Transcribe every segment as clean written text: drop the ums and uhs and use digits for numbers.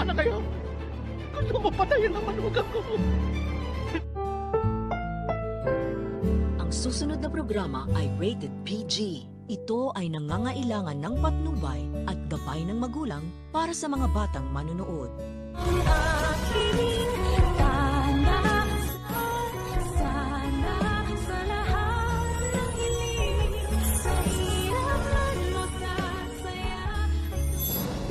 Tama na kayo. Gusto mo patayin ang manugang ko. Ang susunod na programa ay rated PG. Ito ay nangangailangan ng patnubay at gabay ng magulang para sa mga batang manonood.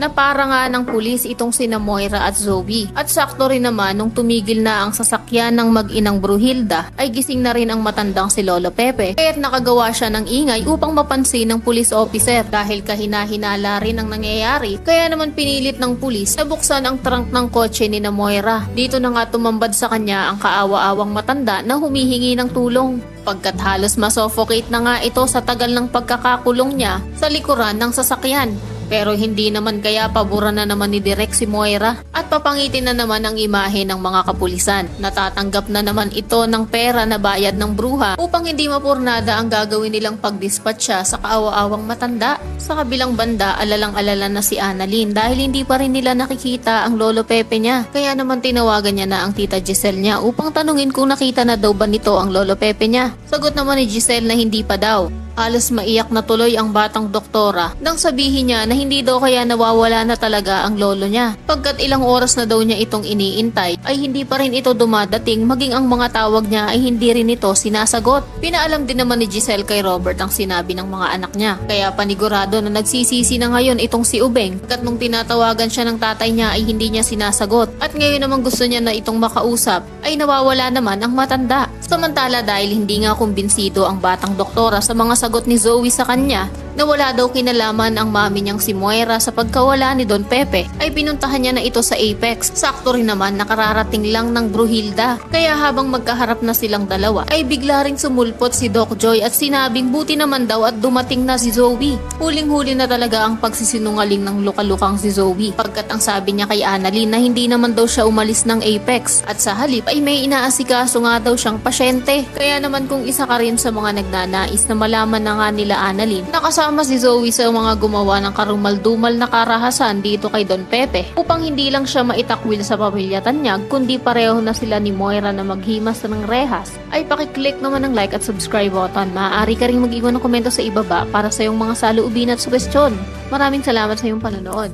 Napara nga ng pulis itong sina Moira at Zoe. At sakto rin naman nung tumigil na ang sasakyan ng mag-inang Bruhilda ay gising na rin ang matandang si Lolo Pepe. Kaya't nakagawa siya ng ingay upang mapansin ng police officer dahil kahina-hinala rin ang nangyayari. Kaya naman pinilit ng pulis na buksan ang trunk ng kotse ni na Moira. Dito na nga tumambad sa kanya ang kaawa-awang matanda na humihingi ng tulong. Pagkat halos masuffocate na nga ito sa tagal ng pagkakakulong niya sa likuran ng sasakyan. Pero hindi naman kaya pabura na naman ni Direk si Moira at papangitin na naman ang imahe ng mga kapulisan. Natatanggap na naman ito ng pera na bayad ng bruha upang hindi mapurnada ang gagawin nilang pagdispatcha sa kaawa-awang matanda. Sa kabilang banda, alalang-alala na si Annalyn dahil hindi pa rin nila nakikita ang Lolo Pepe niya. Kaya naman tinawagan niya na ang tita Giselle niya upang tanungin kung nakita na daw ba nito ang Lolo Pepe niya. Sagot naman ni Giselle na hindi pa daw. Halos maiyak na tuloy ang batang doktora nang sabihin niya na hindi daw kaya nawawala na talaga ang lolo niya. Pagkat ilang oras na daw niya itong iniintay ay hindi pa rin ito dumadating, maging ang mga tawag niya ay hindi rin ito sinasagot. Pinaalam din naman ni Giselle kay Robert ang sinabi ng mga anak niya. Kaya panigurado na nagsisisi na ngayon itong si Ubeng pagkat nung tinatawagan siya ng tatay niya ay hindi niya sinasagot. At ngayon naman gusto niya na itong makausap ay nawawala naman ang matanda. Samantala dahil hindi nga kumbinsido ang batang doktora sa mga sagot ni Zoe sa kanya na wala daw kinalaman ang mami niyang si Moira sa pagkawala ni Don Pepe, ay pinuntahan niya na ito sa Apex. Sakto rin naman nakararating lang ng Bruhilda. Kaya habang magkaharap na silang dalawa ay bigla ring sumulpot si Doc Joy at sinabing buti naman daw at dumating na si Zoe. Huling-huli na talaga ang pagsisinungaling ng lukalukang si Zoe pagkat ang sabi niya kay Annalyn na hindi naman daw siya umalis ng Apex at sa halip ay may inaasikaso nga daw siyang pasyente. Kaya naman kung isa ka rin sa mga nagnanais na malaman na nga nila Annalyn, nakasama si Zoe sa mga gumawa ng karumal-dumal na karahasan dito kay Don Pepe upang hindi lang siya maitakwil sa pamilya Tanyag kundi pareho na sila ni Moira na maghimas ng rehas. Ay pakiclick naman ng like at subscribe button. Maaari ka rin mag-iwan ng komento sa ibaba para sa iyong mga saloobin at sugestyon. Maraming salamat sa iyong panonood.